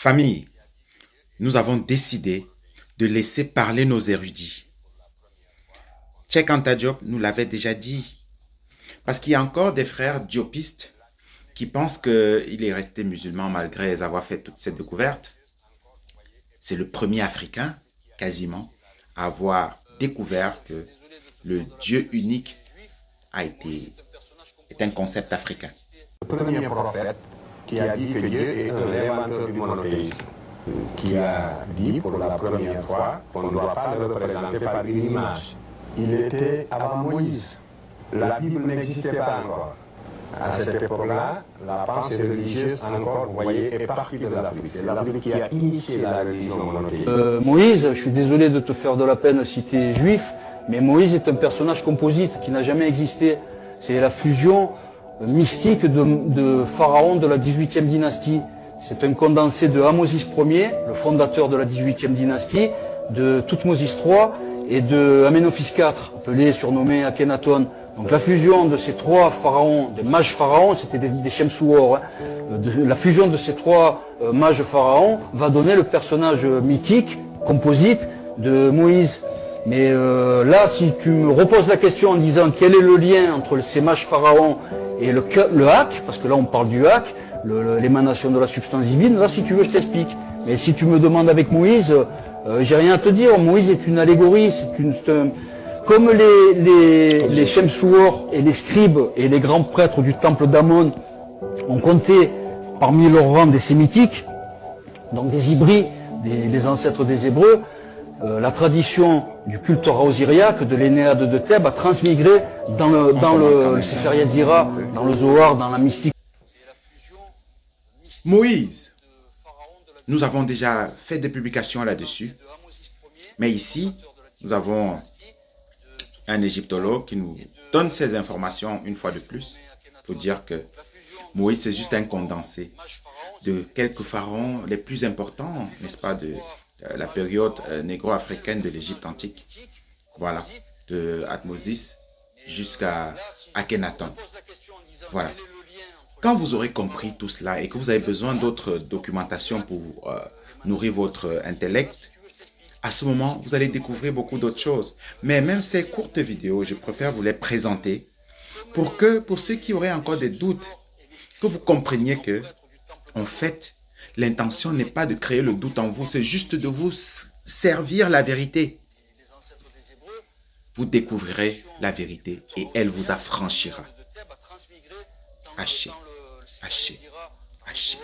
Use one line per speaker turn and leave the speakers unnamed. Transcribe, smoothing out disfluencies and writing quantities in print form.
Famille, nous avons décidé de laisser parler nos érudits. Cheikh Anta Diop nous l'avait déjà dit. Parce qu'il y a encore des frères diopistes qui pensent qu'il est resté musulman malgré avoir fait toutes ces découvertes. C'est le premier Africain, quasiment, à avoir découvert que le Dieu unique est un concept africain.
Le premier prophète qui a dit que Dieu est un inventeur du monothéisme, qui a dit pour la première fois qu'on ne doit pas le représenter par une image. Il était avant Moïse. La Bible n'existait pas encore. À cette époque-là, la pensée religieuse encore, vous voyez, est partie de l'Afrique. C'est l'Afrique qui a initié la religion monothéiste.
Moïse, je suis désolé de te faire de la peine si tu es juif, mais Moïse est un personnage composite qui n'a jamais existé. C'est la fusion mystique de Pharaon de la 18e dynastie. C'est un condensé de Ahmosis Ier, le fondateur de la 18e dynastie, de Thoutmôsis III et de Amenophis IV, appelé, surnommé Akhenaton. Donc la fusion de ces trois pharaons, des mages pharaons, c'était des Shemsuor, la fusion de ces trois mages pharaons va donner le personnage mythique, composite, de Moïse. Mais là, si tu me reposes la question en disant quel est le lien entre ces mages pharaons et le Hak, parce que là on parle du Hak, l'émanation de la substance divine, là si tu veux je t'explique. Mais si tu me demandes avec Moïse, j'ai rien à te dire. Moïse est une allégorie, comme les Shemsuor et les scribes et les grands prêtres du temple d'Amon ont compté parmi leurs rangs des sémitiques, donc des Ibris, les ancêtres des Hébreux, la tradition du culte osiriaque de l'Énéade de Thèbes a transmigré dans le Sefer Yetzira, dans le Zohar, dans la mystique.
Moïse, nous avons déjà fait des publications là-dessus, mais ici, nous avons un égyptologue qui nous donne ces informations une fois de plus pour dire que Moïse c'est juste un condensé de quelques pharaons les plus importants, n'est-ce pas, de la période négro-africaine de l'Égypte antique. Voilà, de Thutmose jusqu'à Akhenaton. Voilà. Quand vous aurez compris tout cela et que vous avez besoin d'autres documentations pour nourrir votre intellect, à ce moment, vous allez découvrir beaucoup d'autres choses. Mais même ces courtes vidéos, je préfère vous les présenter pour ceux qui auraient encore des doutes, que vous compreniez que, en fait, l'intention n'est pas de créer le doute en vous, c'est juste de vous servir la vérité. Vous découvrirez la vérité et elle vous affranchira. Haché, haché, haché.